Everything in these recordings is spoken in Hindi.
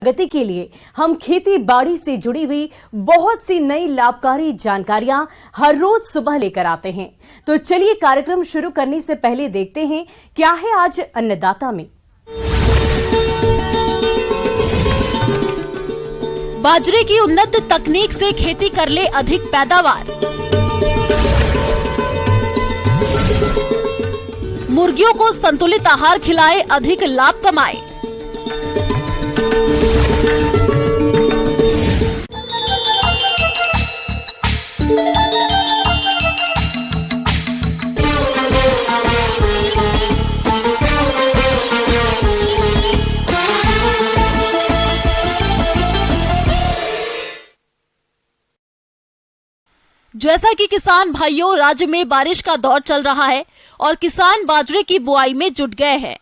प्रगति के लिए हम खेती बाड़ी से जुड़ी हुई बहुत सी नई लाभकारी जानकारियां हर रोज सुबह लेकर आते हैं। तो चलिए कार्यक्रम शुरू करने से पहले देखते हैं क्या है आज अन्नदाता में। बाजरे की उन्नत तकनीक से खेती कर ले अधिक पैदावार। मुर्गियों को संतुलित आहार खिलाए अधिक लाभ कमाए। जैसा कि किसान भाइयों, राज्य में बारिश का दौर चल रहा है और किसान बाजरे की बुआई में जुट गए हैं।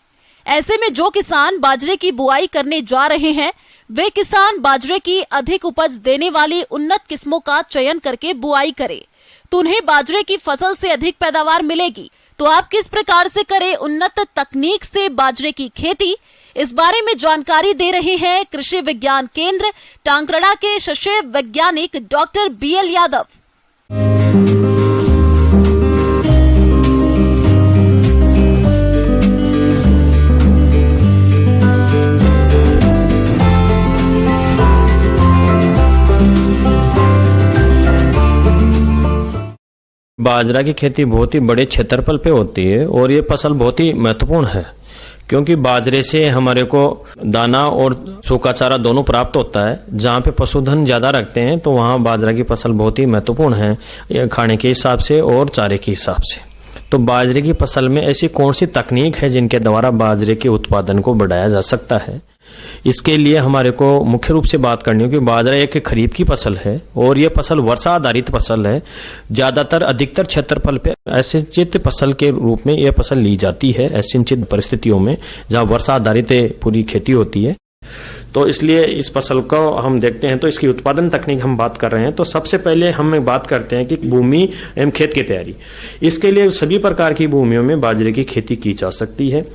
ऐसे में जो किसान बाजरे की बुआई करने जा रहे हैं, वे किसान बाजरे की अधिक उपज देने वाली उन्नत किस्मों का चयन करके बुआई करें, तो उन्हें बाजरे की फसल से अधिक पैदावार मिलेगी। तो आप किस प्रकार से करें उन्नत तकनीक से बाजरे की खेती, इस बारे में जानकारी दे रहे हैं कृषि विज्ञान केंद्र टांकरड़ा के शस्य वैज्ञानिक डॉक्टर BL यादव। बाजरा की खेती बहुत ही बड़े क्षेत्रफल पे होती है और ये फसल बहुत ही महत्वपूर्ण है, क्योंकि बाजरे से हमारे को दाना और सूखा चारा दोनों प्राप्त होता है। जहाँ पे पशुधन ज्यादा रखते हैं तो वहाँ बाजरा की फसल बहुत ही महत्वपूर्ण है खाने के हिसाब से और चारे के हिसाब से। तो बाजरे की फसल में ऐसी कौन सी तकनीक है जिनके द्वारा बाजरे के उत्पादन को बढ़ाया जा सकता है, इसके लिए हमारे को मुख्य रूप से बात करनी होगी। बाजरा एक खरीफ की फसल है और ये फसल वर्षा आधारित फसल है। ज्यादातर अधिकतर क्षेत्रफल पे असिंचित फसल के रूप में यह फसल ली जाती है, असिंचित परिस्थितियों में जहाँ वर्षा आधारित पूरी खेती होती है। तो इसलिए इस फसल को हम देखते हैं तो इसकी उत्पादन तकनीक हम बात कर रहे हैं। तो सबसे पहले हम बात करते हैं कि भूमि एवं खेत की तैयारी। इसके लिए सभी प्रकार की भूमियों में बाजरे की खेती की जा सकती है।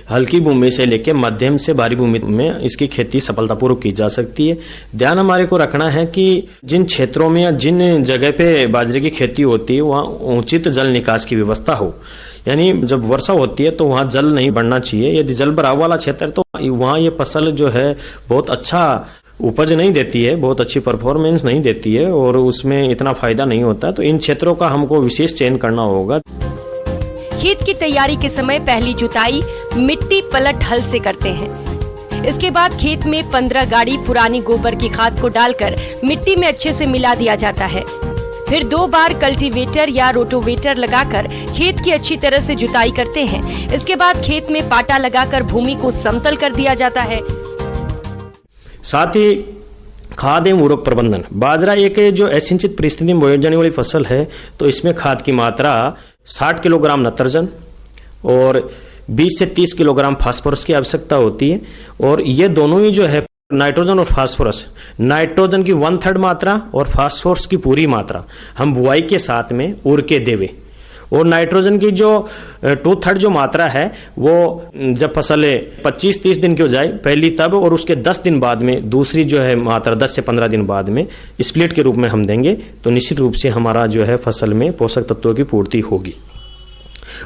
हल्की भूमि से लेकर मध्यम से भारी भूमि में इसकी खेती सफलतापूर्वक की जा सकती है। ध्यान हमारे को रखना है कि जिन क्षेत्रों में या जिन जगह पे बाजरे की खेती होती है वहाँ उचित जल निकास की व्यवस्था हो, यानी जब वर्षा होती है तो वहाँ जल नहीं बढ़ना चाहिए। यदि जल भराव वाला क्षेत्र है तो वहाँ ये फसल जो है बहुत अच्छा उपज नहीं देती है, बहुत अच्छी परफॉर्मेंस नहीं देती है और उसमें इतना फायदा नहीं होता। तो इन क्षेत्रों का हमको विशेष चयन करना होगा। खेत की तैयारी के समय पहली जुताई मिट्टी पलट हल से करते हैं। इसके बाद खेत में 15 गाड़ी पुरानी गोबर की खाद को डालकर मिट्टी में अच्छे से मिला दिया जाता है। फिर 2 बार कल्टीवेटर या रोटोवेटर लगाकर खेत की अच्छी तरह से जुताई करते हैं। इसके बाद खेत में पाटा लगाकर भूमि को समतल कर दिया जाता है। साथ ही खाद एवं उर्वरक प्रबंधन। बाजरा एक जो असिंचित परिस्थिति में बोई जाने वाली फसल है, तो इसमें खाद की मात्रा 60 किलोग्राम नाइट्रोजन और 20 से 30 किलोग्राम फास्फोरस की आवश्यकता होती है। और ये दोनों ही जो है नाइट्रोजन और फास्फोरस, नाइट्रोजन की 1/3 मात्रा और फास्फोरस की पूरी मात्रा हम बुआई के साथ में उड़ के देवे। और नाइट्रोजन की जो 2/3 जो मात्रा है वो जब फसल 25-30 दिन की हो जाए पहली तब, और उसके 10 दिन बाद में दूसरी जो है मात्रा 10 से 15 दिन बाद में स्प्लिट के रूप में हम देंगे। तो निश्चित रूप से हमारा जो है फसल में पोषक तत्वों की पूर्ति होगी।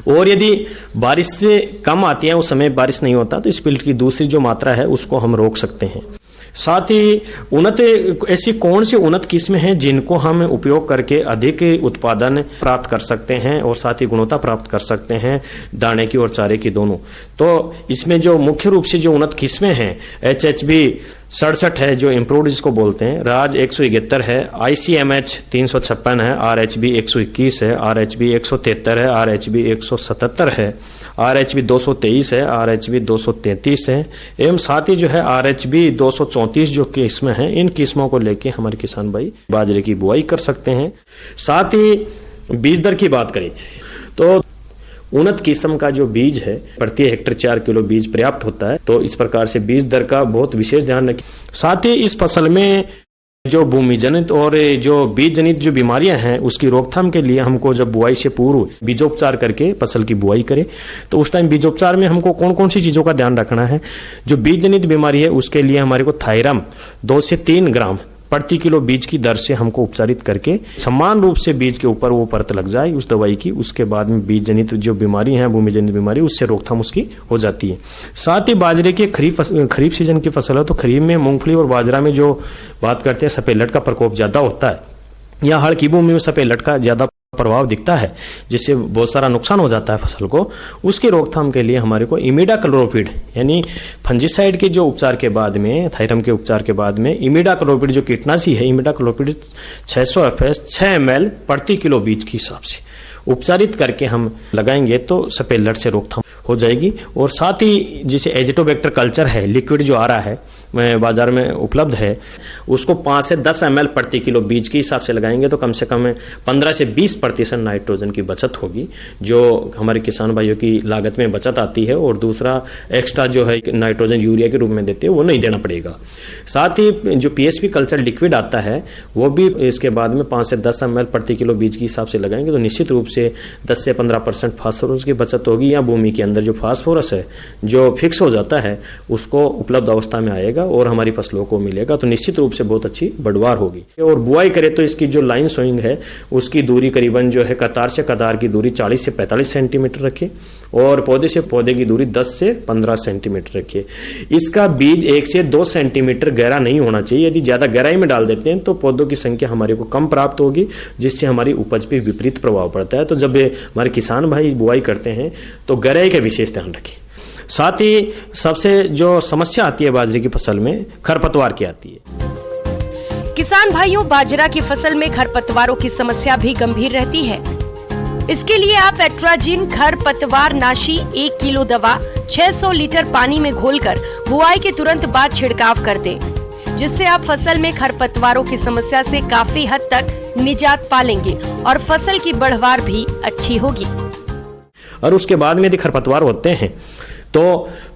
और यदि बारिश से कम आती है, उस समय बारिश नहीं होता, तो स्प्लिट की दूसरी जो मात्रा है उसको हम रोक सकते हैं। साथ ही उन्नत ऐसी कौन सी उन्नत किस्में हैं जिनको हम उपयोग करके अधिक उत्पादन प्राप्त कर सकते हैं और साथ ही गुणवत्ता प्राप्त कर सकते हैं दाने की और चारे की दोनों। तो इसमें जो मुख्य रूप से जो उन्नत किस्में हैं, HHB 67 है जो इम्प्रूव्ड जिसको बोलते हैं, राज 171 है, ICMH 356 है, RHB 121 है, RHB 173 है, RHB 177 है, RHB 223 है, RHB 233 है एवं साथ ही जो है RHB 234 जो किस्में हैं, इन किस्मों को लेके हमारे किसान भाई बाजरे की बुआई कर सकते हैं। साथ ही बीज दर की बात करें तो उन्नत किस्म का जो बीज है प्रति हेक्टेयर 4 किलो बीज पर्याप्त होता है। तो इस प्रकार से बीज दर का बहुत विशेष ध्यान रखें। साथ ही इस फसल में जो भूमि जनित और जो बीज जनित जो बीमारियां हैं उसकी रोकथाम के लिए हमको जब बुआई से पूर्व बीजोपचार करके फसल की बुआई करें, तो उस टाइम बीजोपचार में हमको कौन कौन सी चीजों का ध्यान रखना है। जो बीज जनित बीमारी है उसके लिए हमारे को थायरम 2 से 3 ग्राम प्रति किलो बीज की दर से हमको उपचारित करके समान रूप से बीज के ऊपर वो परत लग जाए उस दवाई की, उसके बाद में बीज जनित जो बीमारी है, भूमि जनित बीमारी, उससे रोकथाम उसकी हो जाती है। साथ ही बाजरे के खरीफ सीजन की फसल है, तो खरीफ में मूंगफली और बाजरा में जो बात करते हैं सफेद लट का प्रकोप ज्यादा होता है, या हड़ की भूमि में सफेद लट का ज्यादा प्रभाव दिखता है, जिससे बहुत सारा नुकसान हो जाता है फसल को। उसकी रोकथाम के लिए हमारे को इमिडाक्लोप्रिड यानी फंजीसाइड के जो उपचार के बाद में, थायरम के उपचार के बाद में इमिडाक्लोप्रिड जो कीटनाशी है, इमिडाक्लोप्रिड 600 एफएस 6 ml प्रति किलो बीज के हिसाब से उपचारित करके हम लगाएंगे तो सफेद लट से रोकथाम हो जाएगी। और साथ ही जैसे एजिटोबैक्टर कल्चर है, लिक्विड जो आ रहा है बाजार में उपलब्ध है, उसको 5 से 10 ml प्रति किलो बीज के हिसाब से लगाएंगे तो कम से कम 15 से 20% नाइट्रोजन की बचत होगी, जो हमारे किसान भाइयों की लागत में बचत आती है। और दूसरा एक्स्ट्रा जो है नाइट्रोजन यूरिया के रूप में देते हैं वो नहीं देना पड़ेगा। साथ ही जो पीएसपी कल्चर लिक्विड आता है वो भी इसके बाद में 5 से 10 ml प्रति किलो बीज के हिसाब से लगाएंगे तो निश्चित रूप से 10 से 15% फास्फोरस की बचत होगी, या भूमि के अंदर जो फास्फोरस है जो फिक्स हो जाता है उसको उपलब्ध अवस्था में आएगा और हमारी फसलों को मिलेगा, तो निश्चित रूप से बहुत अच्छी बढ़वार होगी। और बुआई करें तो इसकी जो लाइन सोइंग है उसकी दूरी करीबन जो है कतार से कतार की दूरी 40 से 45 सेंटीमीटर रखिए और पौधे से पौधे की दूरी 10 से 15 सेंटीमीटर रखिए। इसका बीज 1 से 2 सेंटीमीटर गहरा नहीं होना चाहिए। यदि ज्यादा गहराई में डाल देते हैं तो पौधों की संख्या हमारे को कम प्राप्त होगी, जिससे हमारी उपज पे विपरीत प्रभाव पड़ता है। तो जब हमारे किसान भाई बुआई करते हैं तो गहराई का विशेष ध्यान रखें। साथ ही सबसे जो समस्या आती है बाजरे की फसल में खरपतवार की आती है। किसान भाइयों, बाजरा की फसल में खरपतवारों की समस्या भी गंभीर रहती है। इसके लिए आप एट्राजिन खरपतवार नाशी 1 किलो दवा 600 लीटर पानी में घोलकर बुआई के तुरंत बाद छिड़काव कर दें, जिससे आप फसल में खरपतवारों की समस्या से काफी हद तक निजात पालेंगे और फसल की बढ़वार भी अच्छी होगी। और उसके बाद में यदि खरपतवार होते हैं तो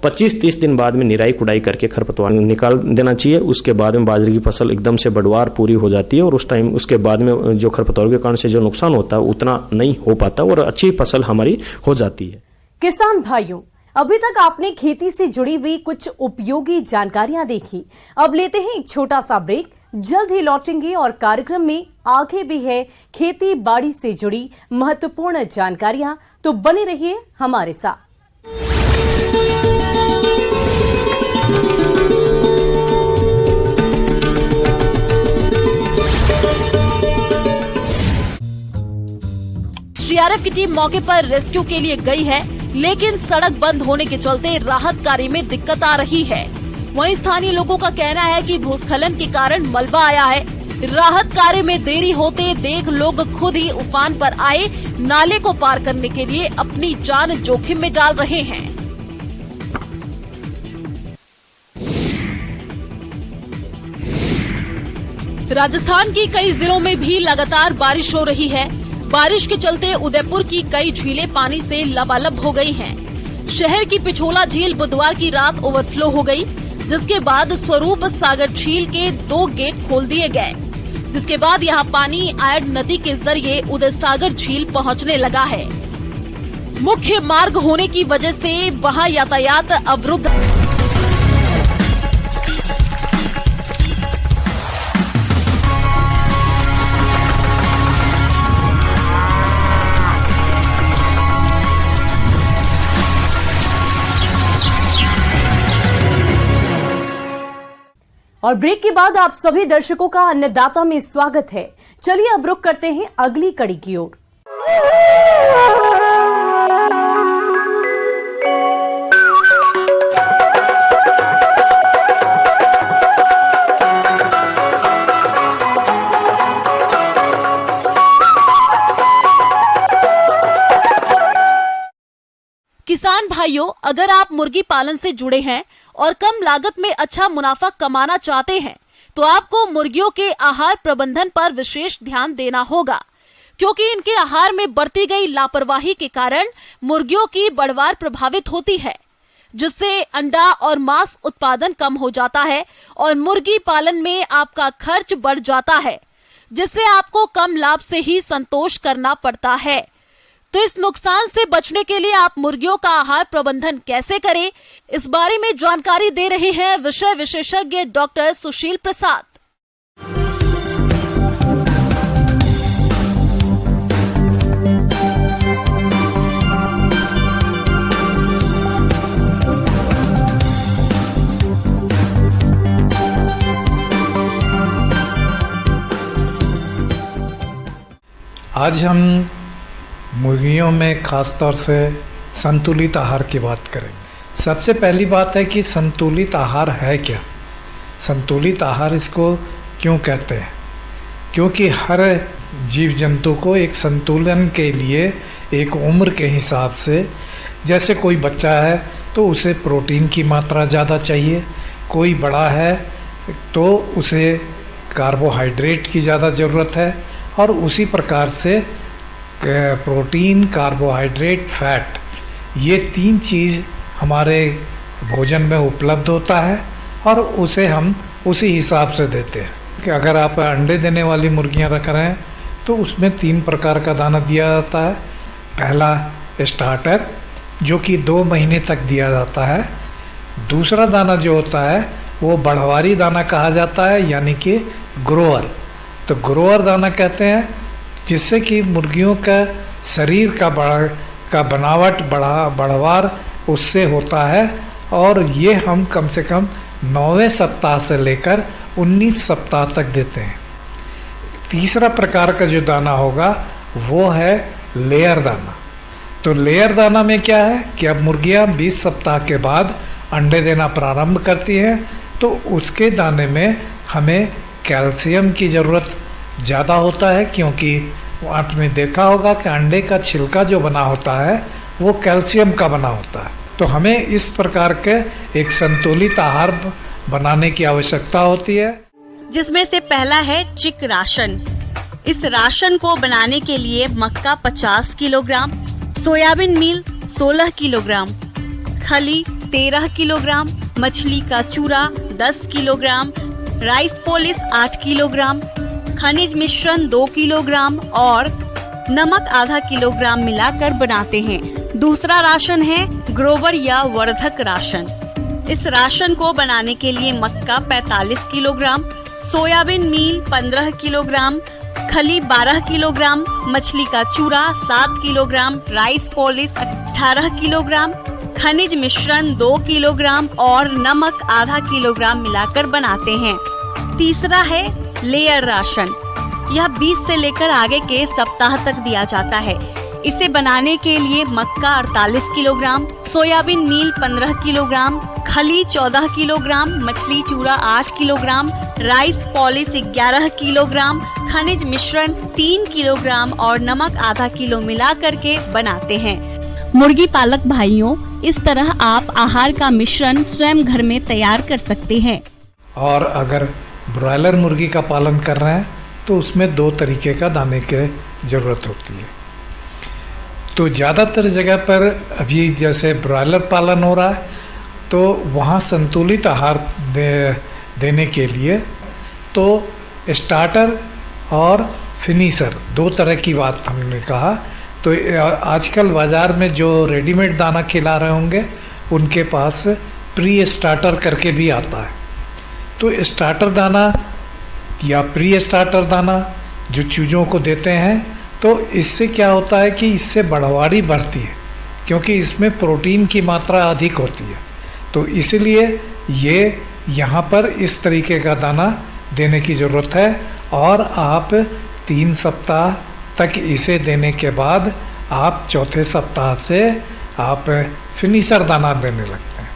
25-30 दिन बाद में निराई कुड़ाई करके खरपतवार निकाल देना चाहिए। उसके बाद में बाजरे की फसल एकदम से बढ़वार पूरी हो जाती है और उस टाइम उसके बाद में जो खरपतवार के कारण से जो नुकसान होता है उतना नहीं हो पाता और अच्छी फसल हमारी हो जाती है। किसान भाइयों, अभी तक आपने खेती से जुड़ी हुई कुछ उपयोगी जानकारियां देखी। अब लेते हैं एक छोटा सा ब्रेक, जल्द ही लौटेंगे और कार्यक्रम में आगे भी है खेती बाड़ी से जुड़ी महत्वपूर्ण जानकारियां, तो बने रहिए हमारे साथ। सीआरएफ की टीम मौके पर रेस्क्यू के लिए गई है, लेकिन सड़क बंद होने के चलते राहत कार्य में दिक्कत आ रही है। वहीं स्थानीय लोगों का कहना है कि भूस्खलन के कारण मलबा आया है। राहत कार्य में देरी होते देख लोग खुद ही उफान पर आए नाले को पार करने के लिए अपनी जान जोखिम में डाल रहे हैं। राजस्थान की कई जिलों में भी लगातार बारिश हो रही है। बारिश के चलते उदयपुर की कई झीलें पानी से लबालब हो गई हैं। शहर की पिछोला झील बुधवार की रात ओवरफ्लो हो गई, जिसके बाद स्वरूप सागर झील के 2 गेट खोल दिए गए, जिसके बाद यहां पानी आयड नदी के जरिए उदय सागर झील पहुंचने लगा है। मुख्य मार्ग होने की वजह से वहां यातायात अवरुद्ध। और ब्रेक के बाद आप सभी दर्शकों का अन्नदाता में स्वागत है। चलिए अब रुक करते हैं अगली कड़ी की ओर। किसान भाइयों, अगर आप मुर्गी पालन से जुड़े हैं और कम लागत में अच्छा मुनाफा कमाना चाहते हैं तो आपको मुर्गियों के आहार प्रबंधन पर विशेष ध्यान देना होगा, क्योंकि इनके आहार में बरती गई लापरवाही के कारण मुर्गियों की बढ़वार प्रभावित होती है। जिससे अंडा और मांस उत्पादन कम हो जाता है और मुर्गी पालन में आपका खर्च बढ़ जाता है, जिससे आपको कम लाभ से ही संतोष करना पड़ता है। तो इस नुकसान से बचने के लिए आप मुर्गियों का आहार प्रबंधन कैसे करें, इस बारे में जानकारी दे रहे हैं विषय विशेषज्ञ डॉक्टर सुशील प्रसाद। आज हम मुर्गियों में ख़ास तौर से संतुलित आहार की बात करेंगे। सबसे पहली बात है कि संतुलित आहार है क्या। संतुलित आहार इसको क्यों कहते हैं? क्योंकि हर जीव जंतु को एक संतुलन के लिए एक उम्र के हिसाब से, जैसे कोई बच्चा है तो उसे प्रोटीन की मात्रा ज़्यादा चाहिए, कोई बड़ा है तो उसे कार्बोहाइड्रेट की ज़्यादा ज़रूरत है, और उसी प्रकार से प्रोटीन, कार्बोहाइड्रेट, फैट, ये तीन चीज़ हमारे भोजन में उपलब्ध होता है और उसे हम उसी हिसाब से देते हैं। कि अगर आप अंडे देने वाली मुर्गियां रख रहे हैं तो उसमें 3 प्रकार का दाना दिया जाता है। पहला स्टार्टर, जो कि 2 महीने तक दिया जाता है। दूसरा दाना जो होता है वो बढ़वारी दाना कहा जाता है, यानी कि ग्रोअर। तो ग्रोअर दाना कहते हैं, जिससे कि मुर्गियों का शरीर का बनावट बढ़वार उससे होता है, और ये हम कम से कम 9वें सप्ताह से लेकर 19 सप्ताह तक देते हैं। तीसरा प्रकार का जो दाना होगा वो है लेयर दाना। तो लेयर दाना में क्या है कि अब मुर्गियां 20 सप्ताह के बाद अंडे देना प्रारंभ करती हैं, तो उसके दाने में हमें कैल्शियम की ज़रूरत ज़्यादा होता है, क्योंकि आपने देखा होगा कि अंडे का छिलका जो बना होता है वो कैल्शियम का बना होता है। तो हमें इस प्रकार के एक संतुलित आहार बनाने की आवश्यकता होती है, जिसमें से पहला है चिक राशन। इस राशन को बनाने के लिए मक्का 50 किलोग्राम, सोयाबीन मील 16 किलोग्राम, खली 13 किलोग्राम, मछली का चूरा 10 किलोग्राम, राइस पॉलिश 8 किलोग्राम, खनिज मिश्रण 2 किलोग्राम और नमक आधा किलोग्राम मिलाकर बनाते हैं। दूसरा राशन है ग्रोवर या वर्धक राशन। इस राशन को बनाने के लिए मक्का 45 किलोग्राम, सोयाबीन मील 15 किलोग्राम, खली 12 किलोग्राम, मछली का चूरा 7 किलोग्राम, राइस पॉलिश 18 किलोग्राम, खनिज मिश्रण 2 किलोग्राम और नमक आधा किलोग्राम मिलाकर बनाते हैं। तीसरा है लेयर राशन। यह 20 से लेकर आगे के सप्ताह तक दिया जाता है। इसे बनाने के लिए मक्का 48 किलोग्राम, सोयाबीन मील 15 किलोग्राम, खली 14 किलोग्राम, मछली चूरा 8 किलोग्राम, राइस पॉलिश 11 किलोग्राम, खनिज मिश्रण 3 किलोग्राम और नमक आधा किलो मिला करके बनाते हैं। मुर्गी पालक भाइयों, इस तरह आप आहार का मिश्रण स्वयं घर में तैयार कर सकते हैं। और अगर ब्रॉयलर मुर्गी का पालन कर रहे हैं तो उसमें 2 तरीके का दाने की ज़रूरत होती है। तो ज़्यादातर जगह पर अभी जैसे ब्रॉयलर पालन हो रहा है तो वहाँ संतुलित आहार देने के लिए तो स्टार्टर और फिनिशर 2 तरह की बात हमने कहा। तो आजकल बाज़ार में जो रेडीमेड दाना खिला रहे होंगे उनके पास प्री स्टार्टर करके भी आता है। तो स्टार्टर दाना या प्री स्टार्टर दाना जो चूज़ों को देते हैं, तो इससे क्या होता है कि इससे बढ़वारी बढ़ती है, क्योंकि इसमें प्रोटीन की मात्रा अधिक होती है। तो इसलिए ये यहाँ पर इस तरीके का दाना देने की ज़रूरत है, और आप 3 सप्ताह तक इसे देने के बाद आप चौथे सप्ताह से आप फिनिशर दाना देने लगते हैं।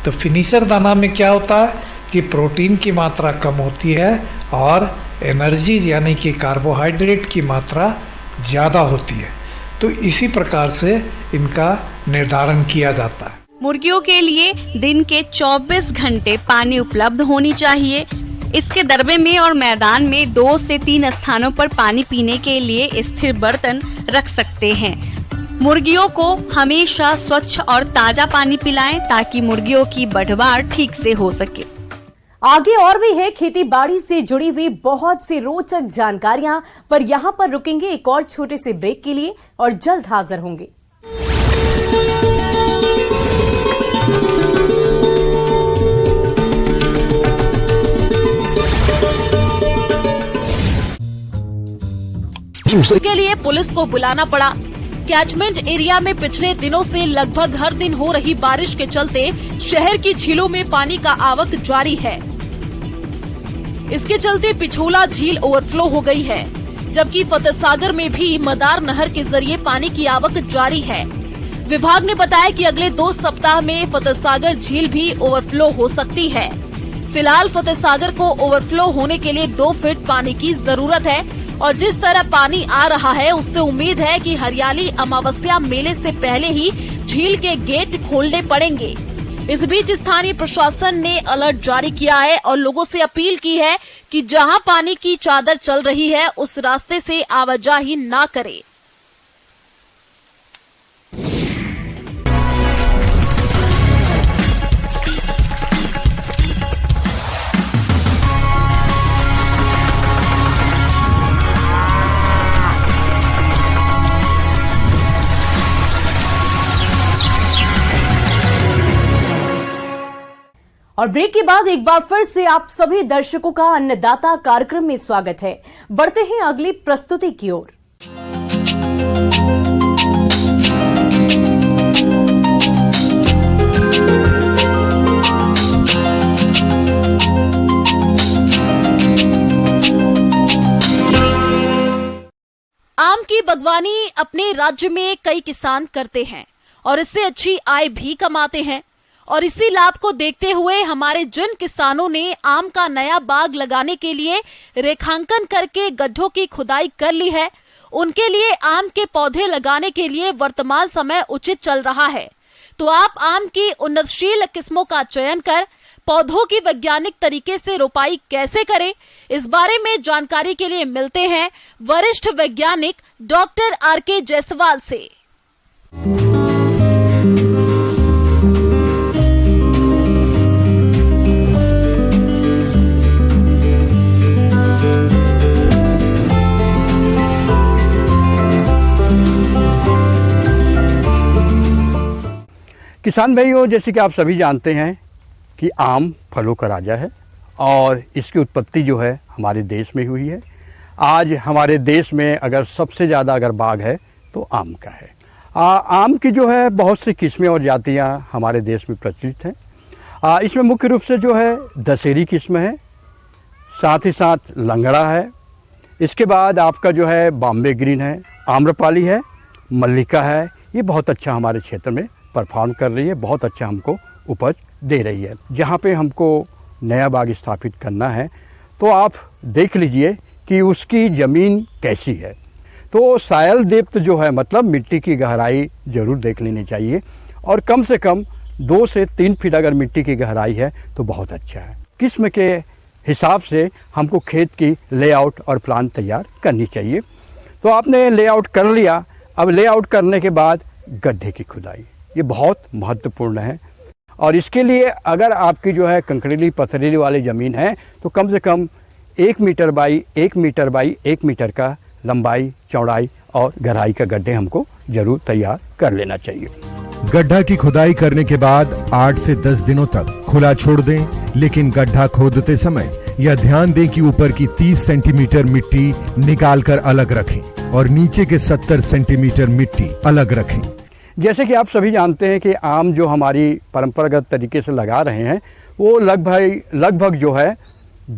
तो फिनिशर दाना में क्या होता है कि प्रोटीन की मात्रा कम होती है और एनर्जी यानी कि कार्बोहाइड्रेट की मात्रा ज़्यादा होती है। तो इसी प्रकार से इनका निर्धारण किया जाता है। मुर्गियों के लिए दिन के 24 घंटे पानी उपलब्ध होनी चाहिए। इसके दरबे में और मैदान में 2 से 3 स्थानों पर पानी पीने के लिए स्थिर बर्तन रख सकते हैं। मुर्गियों को हमेशा स्वच्छ और ताजा पानी पिलाएं ताकि मुर्गियों की बढ़वार ठीक से हो सके। आगे और भी है खेती बाड़ी से जुड़ी हुई बहुत सी रोचक जानकारियां, पर यहां पर रुकेंगे एक और छोटे से ब्रेक के लिए और जल्द हाजिर होंगे। के लिए पुलिस को बुलाना पड़ा। कैचमेंट एरिया में पिछले दिनों से लगभग हर दिन हो रही बारिश के चलते शहर की झीलों में पानी का आवक जारी है। इसके चलते पिछोला झील ओवरफ्लो हो गई है, जबकि फतेहसागर में भी मदार नहर के जरिए पानी की आवक जारी है। विभाग ने बताया कि अगले 2 सप्ताह में फतेहसागर झील भी ओवरफ्लो हो सकती है। फिलहाल फतेहसागर को ओवरफ्लो होने के लिए 2 फीट पानी की जरूरत है और जिस तरह पानी आ रहा है उससे उम्मीद है कि हरियाली अमावस्या मेले से पहले ही झील के गेट खोलने पड़ेंगे। इस बीच स्थानीय प्रशासन ने अलर्ट जारी किया है और लोगों से अपील की है कि जहां पानी की चादर चल रही है उस रास्ते से आवाजाही ना करें। और ब्रेक के बाद एक बार फिर से आप सभी दर्शकों का अन्नदाता कार्यक्रम में स्वागत है। बढ़ते हैं अगली प्रस्तुति की ओर। आम की बागवानी अपने राज्य में कई किसान करते हैं और इससे अच्छी आय भी कमाते हैं और इसी लाभ को देखते हुए हमारे जिन किसानों ने आम का नया बाग लगाने के लिए रेखांकन करके गड्ढों की खुदाई कर ली है, उनके लिए आम के पौधे लगाने के लिए वर्तमान समय उचित चल रहा है। तो आप आम की उन्नतशील किस्मों का चयन कर पौधों की वैज्ञानिक तरीके से रोपाई कैसे करें, इस बारे में जानकारी के लिए मिलते हैं वरिष्ठ वैज्ञानिक डॉक्टर आर.के. जायसवाल से। किसान भाइयों, जैसे कि आप सभी जानते हैं कि आम फलों का राजा है और इसकी उत्पत्ति जो है हमारे देश में हुई है। आज हमारे देश में अगर सबसे ज़्यादा अगर बाग है तो आम का है। आम की जो है बहुत सी किस्में और जातियां हमारे देश में प्रचलित हैं। इसमें मुख्य रूप से जो है दशहरी किस्म है, साथ ही साथ लंगड़ा है। इसके बाद आपका जो है बॉम्बे ग्रीन है, आम्रपाली है, मल्लिका है। ये बहुत अच्छा हमारे क्षेत्र में परफॉर्म कर रही है, बहुत अच्छा हमको उपज दे रही है। जहाँ पे हमको नया बाग स्थापित करना है तो आप देख लीजिए कि उसकी ज़मीन कैसी है। तो सायल डेप्थ जो है, मतलब मिट्टी की गहराई ज़रूर देख लेनी चाहिए और कम से कम 2 से 3 फीट अगर मिट्टी की गहराई है तो बहुत अच्छा है। किस्म के हिसाब से हमको खेत की लेआउट और प्लान तैयार करनी चाहिए। तो आपने लेआउट कर लिया, अब लेआउट करने के बाद गड्ढे की खुदाई, ये बहुत महत्वपूर्ण है। और इसके लिए अगर आपकी जो है कंकरीली पथरीली वाली ज़मीन है तो कम से कम 1 metre by 1 metre by 1 metre का लंबाई, चौड़ाई और गहराई का गड्ढे हमको ज़रूर तैयार कर लेना चाहिए। गड्ढा की खुदाई करने के बाद 8 से 10 दिनों तक खुला छोड़ दें, लेकिन गड्ढा खोदते समय यह ध्यान दें कि ऊपर की 30 सेंटीमीटर मिट्टी निकालकर अलग रखें और नीचे के 70 सेंटीमीटर मिट्टी अलग रखें। जैसे कि आप सभी जानते हैं कि आम जो हमारी परंपरागत तरीके से लगा रहे हैं वो लगभग जो है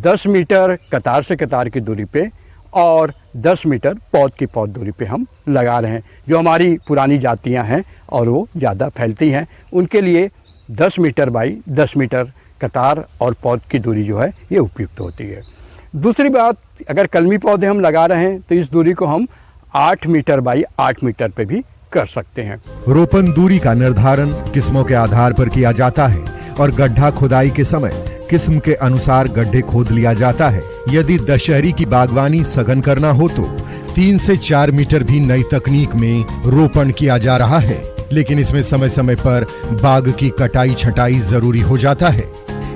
10 मीटर कतार से कतार की दूरी पे और 10 मीटर पौध की पौध दूरी पे हम लगा रहे हैं। जो हमारी पुरानी जातियां हैं और वो ज़्यादा फैलती हैं, उनके लिए 10 मीटर बाई 10 मीटर कतार और पौध की दूरी जो है ये उपयुक्त होती है। दूसरी बात, अगर कलमी पौधे हम लगा रहे हैं तो इस दूरी को हम 8 मीटर बाई 8 मीटर पे भी कर सकते हैं। रोपण दूरी का निर्धारण किस्मों के आधार पर किया जाता है और गड्ढा खुदाई के समय किस्म के अनुसार गड्ढे खोद लिया जाता है। यदि दशहरी की बागवानी सघन करना हो तो 3 से 4 मीटर भी नई तकनीक में रोपण किया जा रहा है, लेकिन इसमें समय समय पर बाग की कटाई छटाई जरूरी हो जाता है।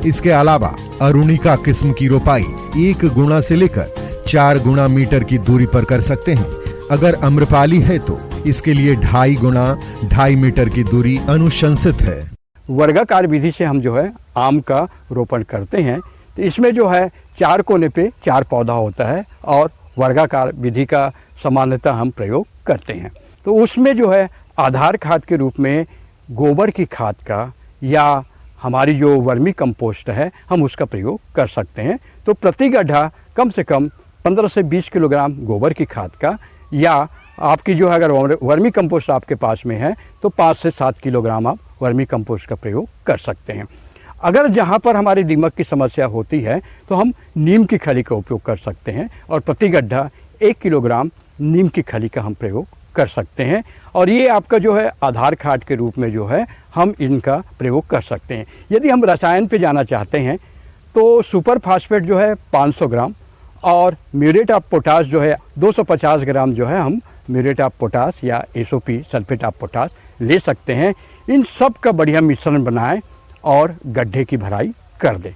इसके अलावा अरुणिका किस्म की रोपाई 1 गुना से लेकर 4 गुना मीटर की दूरी पर कर सकते हैं। अगर अम्रपाली है तो इसके लिए 2.5 गुना 2.5 मीटर की दूरी अनुशंसित है। वर्गाकार विधि से हम जो है आम का रोपण करते हैं, तो इसमें जो है 4 कोने पे 4 पौधा होता है और वर्गाकार विधि का सामान्यतः हम प्रयोग करते हैं। तो उसमें जो है आधार खाद के रूप में गोबर की खाद का या हमारी जो वर्मी कंपोस्ट है हम उसका प्रयोग कर सकते हैं। तो प्रति गड्ढा कम से कम 15 से 20 किलोग्राम गोबर की खाद का, या आपकी जो है अगर वर्मी कंपोस्ट आपके पास में है तो 5 से 7 किलोग्राम आप वर्मी कंपोस्ट का प्रयोग कर सकते हैं। अगर जहाँ पर हमारी दीमक की समस्या होती है तो हम नीम की खली का उपयोग कर सकते हैं और प्रति गड्ढा 1 किलोग्राम नीम की खली का हम प्रयोग कर सकते हैं। और ये आपका जो है आधार खाद के रूप में जो है हम इनका प्रयोग कर सकते हैं। यदि हम रसायन पे जाना चाहते हैं तो सुपर फास्फेट जो है 500 ग्राम और म्यूरेट ऑफ पोटाश जो है 250 ग्राम जो है हम म्यूरेट ऑफ पोटाश या एसओपी सल्फेट ऑफ पोटाश ले सकते हैं। इन सब का बढ़िया मिश्रण बनाएं और गड्ढे की भराई कर दें।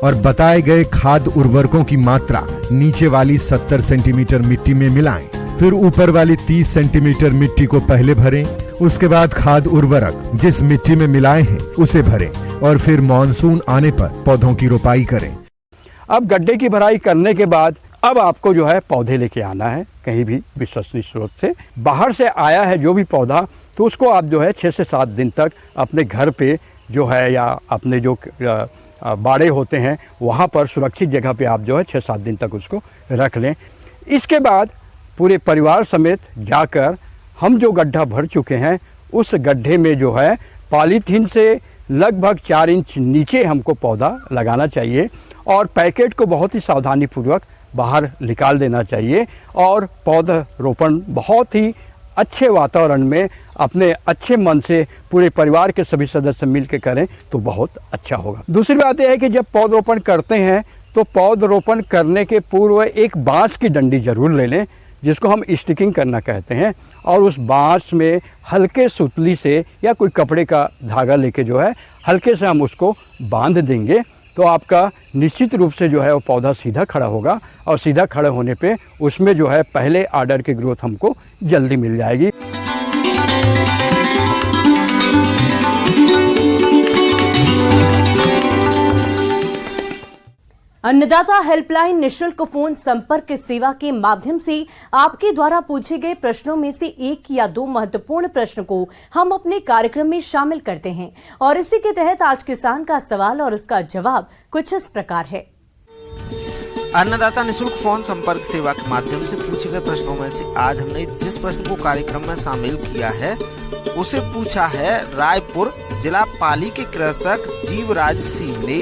और बताए गए खाद उर्वरकों की मात्रा नीचे वाली 70 सेंटीमीटर मिट्टी में मिलाएं, फिर ऊपर वाली 30 सेंटीमीटर मिट्टी को पहले भरें, उसके बाद खाद उर्वरक जिस मिट्टी में मिलाए हैं उसे भरें और फिर मानसून आने पर पौधों की रोपाई करें। अब गड्ढे की भराई करने के बाद अब आपको जो है पौधे लेके आना है कहीं भी विश्वसनीय स्रोत से। बाहर से आया है जो भी पौधा तो उसको आप जो है 6 से 7 दिन तक अपने घर पे जो है या अपने जो बाड़े होते हैं वहाँ पर सुरक्षित जगह पे आप जो है 6-7 दिन तक उसको रख लें। इसके बाद पूरे परिवार समेत जाकर हम जो गड्ढा भर चुके हैं उस गड्ढे में जो है पॉलीथीन से लगभग 4 इंच नीचे हमको पौधा लगाना चाहिए और पैकेट को बहुत ही सावधानी पूर्वक बाहर निकाल देना चाहिए और पौधा रोपण बहुत ही अच्छे वातावरण में अपने अच्छे मन से पूरे परिवार के सभी सदस्य मिलकर करें तो बहुत अच्छा होगा। दूसरी बात यह है कि जब पौधरोपण करते हैं तो पौधरोपण करने के पूर्व एक बांस की डंडी जरूर ले लें जिसको हम स्टिकिंग करना कहते हैं और उस बांस में हल्के सुतली से या कोई कपड़े का धागा लेके जो है हल्के से हम उसको बांध देंगे तो आपका निश्चित रूप से जो है वो पौधा सीधा खड़ा होगा और सीधा खड़े होने पे उसमें जो है पहले आर्डर की ग्रोथ हमको जल्दी मिल जाएगी। अन्नदाता हेल्पलाइन निशुल्क फोन संपर्क सेवा के माध्यम से आपके द्वारा पूछे गए प्रश्नों में से 1 या 2 महत्वपूर्ण प्रश्न को हम अपने कार्यक्रम में शामिल करते हैं और इसी के तहत आज किसान का सवाल और उसका जवाब कुछ इस प्रकार है। अन्नदाता निशुल्क फोन संपर्क सेवा के माध्यम से पूछे गए प्रश्नों में से आज हमने जिस प्रश्न को कार्यक्रम में शामिल किया है उसे पूछा है रायपुर जिला पाली के कृषक जीवराज सिंह ने।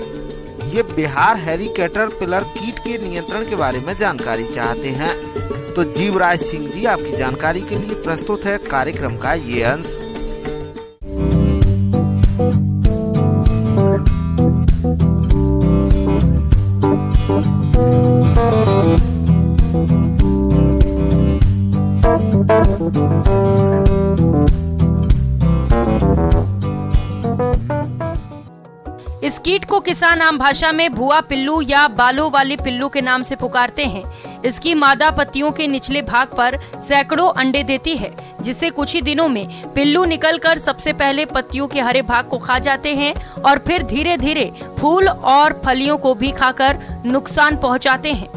ये बिहार हैरी कैटरपिलर कीट के नियंत्रण के बारे में जानकारी चाहते हैं। तो जीवराज सिंह जी आपकी जानकारी के लिए प्रस्तुत है कार्यक्रम का ये अंश। इस कीट को किसान आम भाषा में भुआ पिल्लू या बालों वाले पिल्लू के नाम से पुकारते हैं। इसकी मादा पत्तियों के निचले भाग पर सैकड़ों अंडे देती है, जिससे कुछ ही दिनों में पिल्लू निकलकर सबसे पहले पत्तियों के हरे भाग को खा जाते हैं और फिर धीरे धीरे फूल और फलियों को भी खाकर नुकसान पहुंचाते हैं।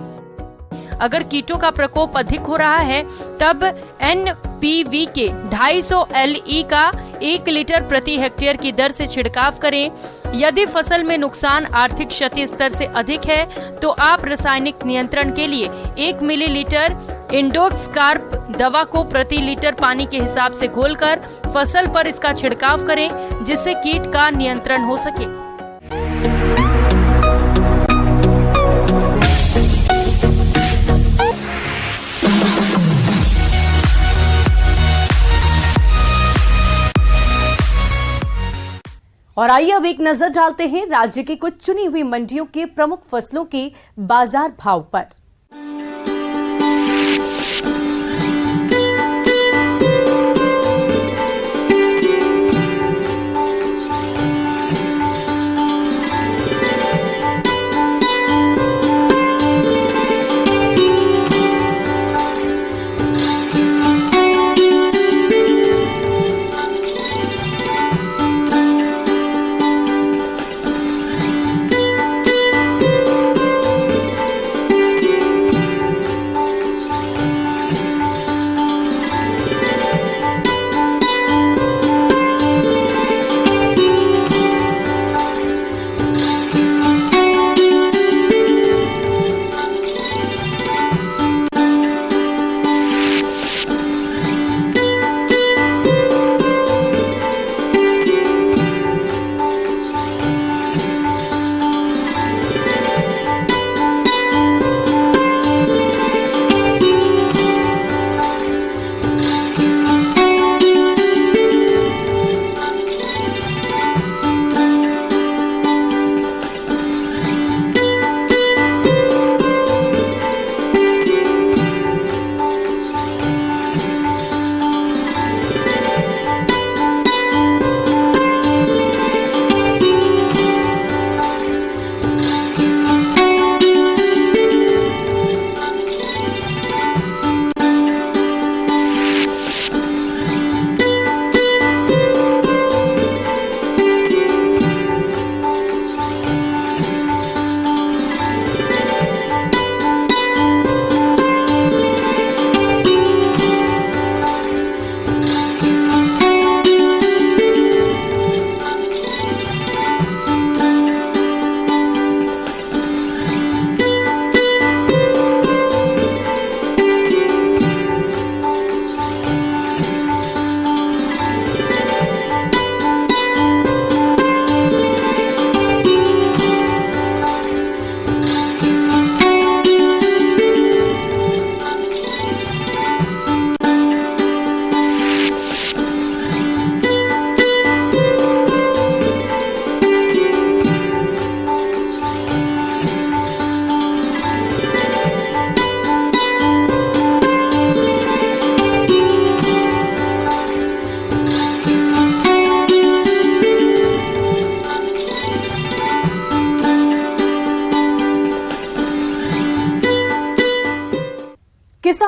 अगर कीटों का प्रकोप अधिक हो रहा है तब NPV के 250 LE का 1 लीटर प्रति हेक्टेयर की दर से छिड़काव करें। यदि फसल में नुकसान आर्थिक क्षति स्तर से अधिक है तो आप रासायनिक नियंत्रण के लिए 1 मिलीलीटर इंडोक्सकार्प दवा को प्रति लीटर पानी के हिसाब से घोलकर फसल पर इसका छिड़काव करें, जिससे कीट का नियंत्रण हो सके। और आइए अब एक नजर डालते हैं राज्य की कुछ चुनी हुई मंडियों के प्रमुख फसलों के बाजार भाव पर।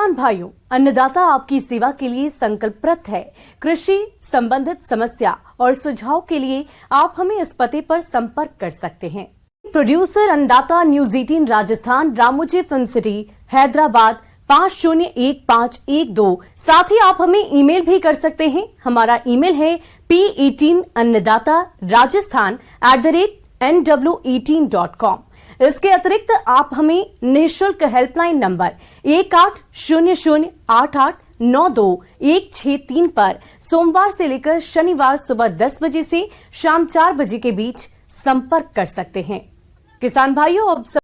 किसान भाइयों, अन्नदाता आपकी सेवा के लिए संकल्परत है। कृषि संबंधित समस्या और सुझाव के लिए आप हमें इस पते पर संपर्क कर सकते हैं। प्रोड्यूसर अन्नदाता news 18 Rajasthan, Ramoji film city, Hyderabad 501512। साथ ही आप हमें ईमेल भी कर सकते हैं। हमारा ईमेल है p18annadatarajasthan@nw18.com। इसके अतिरिक्त आप हमें निःशुल्क हेल्पलाइन नंबर 180088926163 पर सोमवार से लेकर शनिवार सुबह 10 बजे से शाम 4 बजे के बीच संपर्क कर सकते हैं। किसान भाइयों, अब